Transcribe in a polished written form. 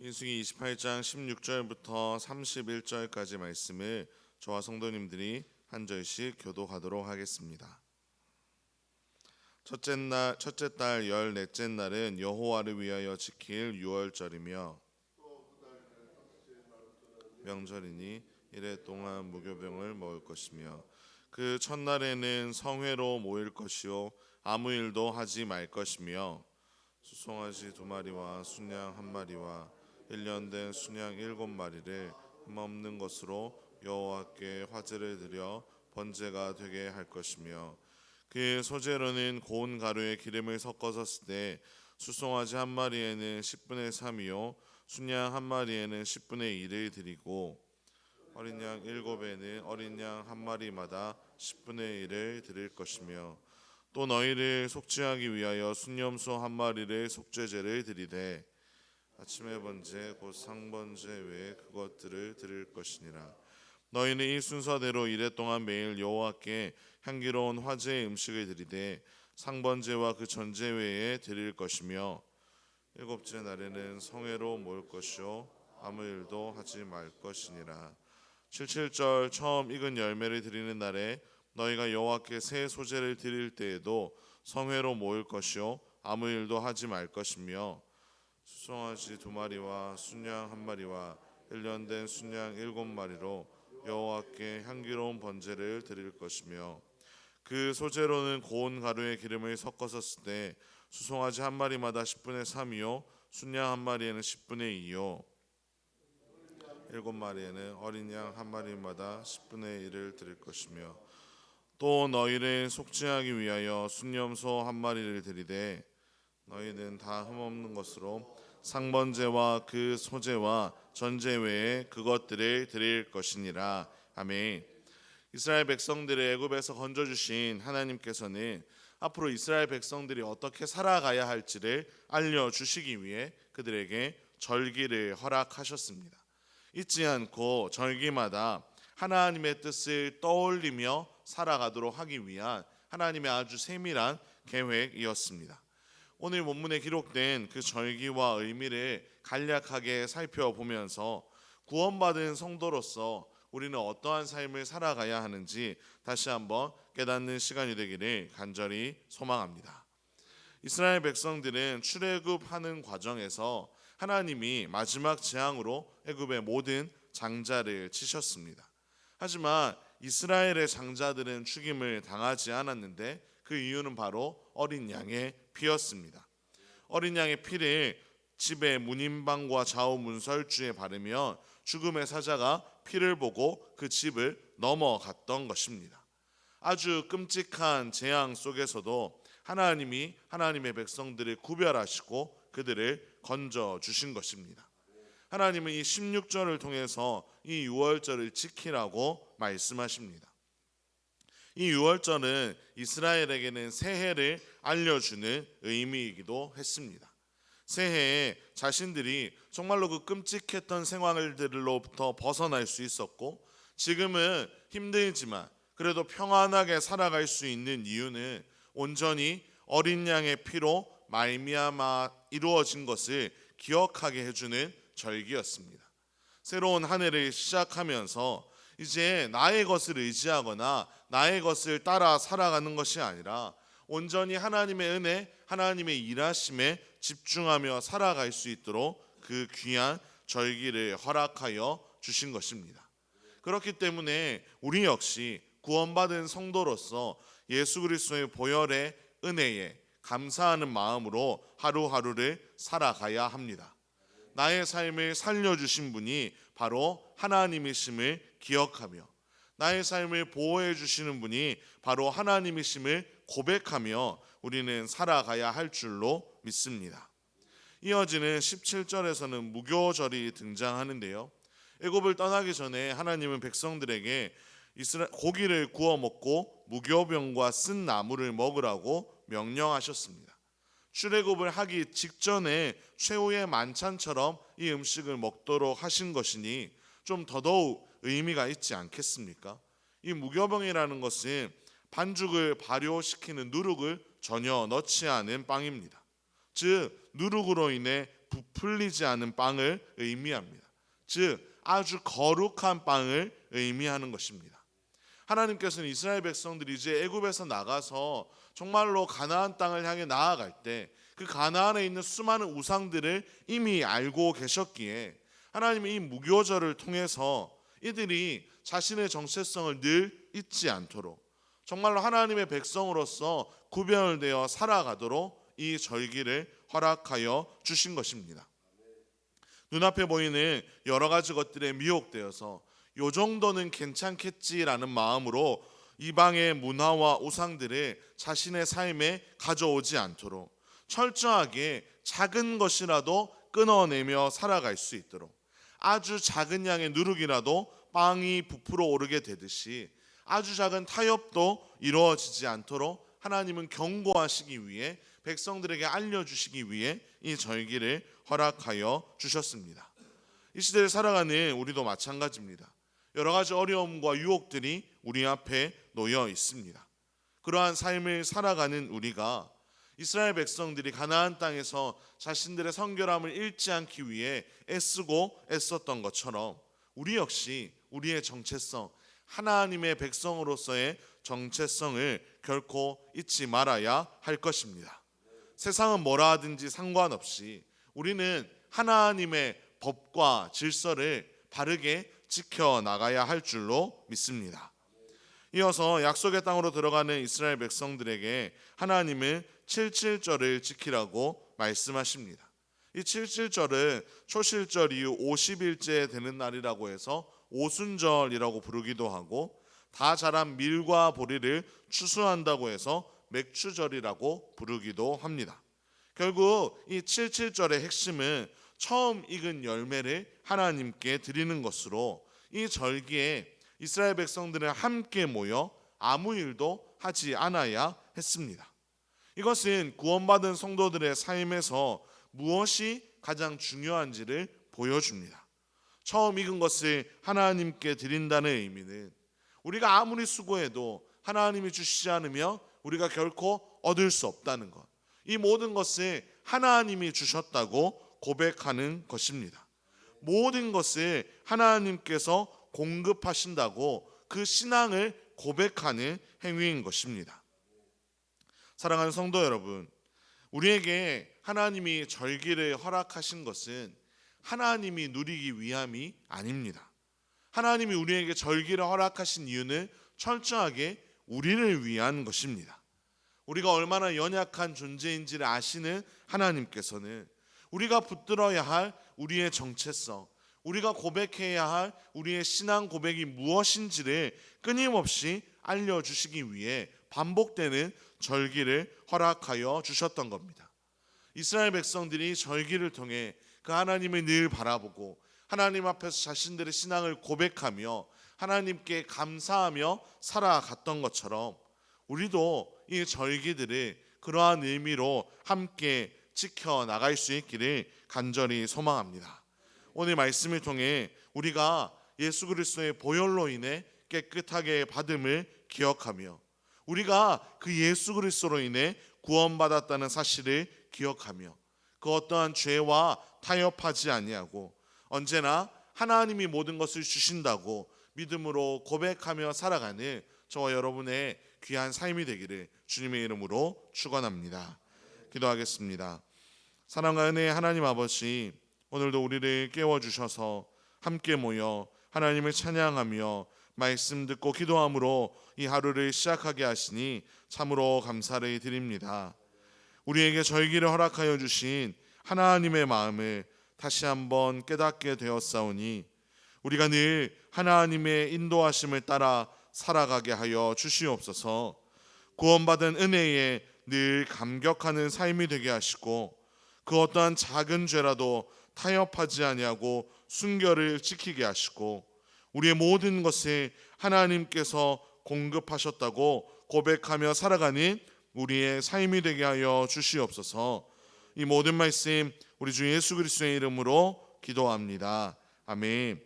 민수기 28장 16절부터 31절까지 말씀을 저와 성도님들이 한 절씩 교독하도록 하겠습니다. 첫째 달 14째 날은 여호와를 위하여 지킬 유월절이며 명절이니 이래 동안 무교병을 먹을 것이며 그 첫날에는 성회로 모일 것이요 아무 일도 하지 말 것이며 수송아지 2마리와 순양 1마리와 1년 된 순양 7마리를 흠없는 것으로 여호와께 화제를 드려 번제가 되게 할 것이며 그 소재로는 고운 가루에 기름을 섞어서 쓰되 수송아지 1마리에는 10분의 3이요 순양 1마리에는 10분의 1을 드리고 어린 양 7에는 어린 양 1마리마다 10분의 1을 드릴 것이며 또 너희를 속죄하기 위하여 순염소 1마리를 속죄제를 드리되 아침의 번제 곧 상번제 외에 그것들을 드릴 것이니라. 너희는 이 순서대로 이래 동안 매일 여호와께 향기로운 화제의 음식을 드리되 상번제와 그 전제 외에 드릴 것이며 7째 날에는 성회로 모일 것이요 아무 일도 하지 말 것이니라. 77절 처음 익은 열매를 드리는 날에 너희가 여호와께 새 소제를 드릴 때에도 성회로 모일 것이요 아무 일도 하지 말 것이며 수송아지 2마리와 순양 1마리와 1년 된 순양 7마리로 여호와께 향기로운 번제를 드릴 것이며 그 소제로는 고운 가루에 기름을 섞어서 쓰되 수송아지 1마리마다 10분의 3이요 순양 1마리에는 10분의 2요 7마리에는 어린 양 1마리마다 10분의 1을 드릴 것이며 또 너희를 속죄하기 위하여 순염소 1마리를 드리되 너희는 다 흠없는 것으로 상번제와 그 소제와 전제 외에 그것들을 드릴 것이니라. 아멘. 이스라엘 백성들을 애굽에서 건져주신 하나님께서는 앞으로 이스라엘 백성들이 어떻게 살아가야 할지를 알려주시기 위해 그들에게 절기를 허락하셨습니다. 잊지 않고 절기마다 하나님의 뜻을 떠올리며 살아가도록 하기 위한 하나님의 아주 세밀한 계획이었습니다. 오늘 본문에 기록된 그 절기와 의미를 간략하게 살펴보면서 구원받은 성도로서 우리는 어떠한 삶을 살아가야 하는지 다시 한번 깨닫는 시간이 되기를 간절히 소망합니다. 이스라엘 백성들은 출애굽하는 과정에서 하나님이 마지막 재앙으로 애굽의 모든 장자를 치셨습니다. 하지만 이스라엘의 장자들은 죽임을 당하지 않았는데 그 이유는 바로 어린 양의 피였습니다. 어린 양의 피를 집의 문인방과 좌우 문설주에 바르면 죽음의 사자가 피를 보고 그 집을 넘어갔던 것입니다. 아주 끔찍한 재앙 속에서도 하나님이 하나님의 백성들을 구별하시고 그들을 건져 주신 것입니다. 하나님은 이 16절을 통해서 이 유월절을 지키라고 말씀하십니다. 이 유월절은 이스라엘에게는 새해를 알려주는 의미이기도 했습니다. 새해에 자신들이 정말로 그 끔찍했던 생활들로부터 벗어날 수 있었고 지금은 힘들지만 그래도 평안하게 살아갈 수 있는 이유는 온전히 어린 양의 피로 말미암아 이루어진 것을 기억하게 해주는 절기였습니다. 새로운 한 해를 시작하면서 이제 나의 것을 의지하거나 나의 것을 따라 살아가는 것이 아니라 온전히 하나님의 은혜, 하나님의 일하심에 집중하며 살아갈 수 있도록 그 귀한 절기를 허락하여 주신 것입니다. 그렇기 때문에 우리 역시 구원받은 성도로서 예수 그리스도의 보혈의 은혜에 감사하는 마음으로 하루하루를 살아가야 합니다. 나의 삶을 살려주신 분이 바로 하나님이심을 기억하며 나의 삶을 보호해 주시는 분이 바로 하나님이심을 고백하며 우리는 살아가야 할 줄로 믿습니다. 이어지는 17절에서는 무교절이 등장하는데요. 애굽을 떠나기 전에 하나님은 백성들에게 고기를 구워 먹고 무교병과 쓴 나물을 먹으라고 명령하셨습니다. 출애굽을 하기 직전에 최후의 만찬처럼 이 음식을 먹도록 하신 것이니 좀 더더욱 의미가 있지 않겠습니까? 이 무교병이라는 것은 반죽을 발효시키는 누룩을 전혀 넣지 않은 빵입니다. 즉 누룩으로 인해 부풀리지 않은 빵을 의미합니다. 즉 아주 거룩한 빵을 의미하는 것입니다. 하나님께서는 이스라엘 백성들이 이제 애굽에서 나가서 정말로 가나안 땅을 향해 나아갈 때 그 가나안에 있는 수많은 우상들을 이미 알고 계셨기에 하나님이 이 무교절을 통해서 이들이 자신의 정체성을 늘 잊지 않도록 정말로 하나님의 백성으로서 구별되어 살아가도록 이 절기를 허락하여 주신 것입니다. 눈앞에 보이는 여러 가지 것들에 미혹되어서 요 정도는 괜찮겠지라는 마음으로 이방의 문화와 우상들을 자신의 삶에 가져오지 않도록 철저하게 작은 것이라도 끊어내며 살아갈 수 있도록 아주 작은 양의 누룩이라도 빵이 부풀어 오르게 되듯이 아주 작은 타협도 이루어지지 않도록 하나님은 경고하시기 위해 백성들에게 알려주시기 위해 이 절기를 허락하여 주셨습니다. 이 시대를 살아가는 우리도 마찬가지입니다. 여러 가지 어려움과 유혹들이 우리 앞에 놓여 있습니다. 그러한 삶을 살아가는 우리가 이스라엘 백성들이 가나안 땅에서 자신들의 성결함을 잃지 않기 위해 애쓰고 애썼던 것처럼 우리 역시 우리의 정체성, 하나님의 백성으로서의 정체성을 결코 잊지 말아야 할 것입니다. 세상은 뭐라 하든지 상관없이 우리는 하나님의 법과 질서를 바르게 지켜나가야 할 줄로 믿습니다. 이어서 약속의 땅으로 들어가는 이스라엘 백성들에게 하나님은 77절을 지키라고 말씀하십니다. 이 77절은 초실절 이후 50일째 되는 날이라고 해서 오순절이라고 부르기도 하고 다 자란 밀과 보리를 추수한다고 해서 맥추절이라고 부르기도 합니다. 결국 이 77절의 핵심은 처음 익은 열매를 하나님께 드리는 것으로 이 절기에 이스라엘 백성들은 함께 모여 아무 일도 하지 않아야 했습니다. 이것은 구원받은 성도들의 삶에서 무엇이 가장 중요한지를 보여줍니다. 처음 익은 것을 하나님께 드린다는 의미는 우리가 아무리 수고해도 하나님이 주시지 않으며 우리가 결코 얻을 수 없다는 것, 이 모든 것을 하나님이 주셨다고 고백하는 것입니다. 모든 것을 하나님께서 공급하신다고 그 신앙을 고백하는 행위인 것입니다. 사랑하는 성도 여러분, 우리에게 하나님이 절기를 허락하신 것은 하나님이 누리기 위함이 아닙니다. 하나님이 우리에게 절기를 허락하신 이유는 철저하게 우리를 위한 것입니다. 우리가 얼마나 연약한 존재인지를 아시는 하나님께서는 우리가 붙들어야 할 우리의 정체성, 우리가 고백해야 할 우리의 신앙 고백이 무엇인지를 끊임없이 알려주시기 위해 반복되는 절기를 허락하여 주셨던 겁니다. 이스라엘 백성들이 절기를 통해 그 하나님을 늘 바라보고 하나님 앞에서 자신들의 신앙을 고백하며 하나님께 감사하며 살아갔던 것처럼 우리도 이 절기들을 그러한 의미로 함께 지켜나갈 수 있기를 간절히 소망합니다. 오늘 말씀을 통해 우리가 예수 그리스도의 보혈로 인해 깨끗하게 받음을 기억하며 우리가 그 예수 그리스도로 인해 구원받았다는 사실을 기억하며 그 어떠한 죄와 타협하지 아니하고 언제나 하나님이 모든 것을 주신다고 믿음으로 고백하며 살아가는 저와 여러분의 귀한 삶이 되기를 주님의 이름으로 축원합니다. 기도하겠습니다. 사랑과 은혜의 하나님 아버지, 오늘도 우리를 깨워주셔서 함께 모여 하나님을 찬양하며 말씀 듣고 기도함으로 이 하루를 시작하게 하시니 참으로 감사를 드립니다. 우리에게 절기를 허락하여 주신 하나님의 마음을 다시 한번 깨닫게 되었사오니 우리가 늘 하나님의 인도하심을 따라 살아가게 하여 주시옵소서. 구원받은 은혜에 늘 감격하는 삶이 되게 하시고 그 어떠한 작은 죄라도 타협하지 아니하고 순결을 지키게 하시고 우리의 모든 것을 하나님께서 공급하셨다고 고백하며 살아가는 우리의 삶이 되게 하여 주시옵소서. 이 모든 말씀 우리 주 예수 그리스도의 이름으로 기도합니다. 아멘.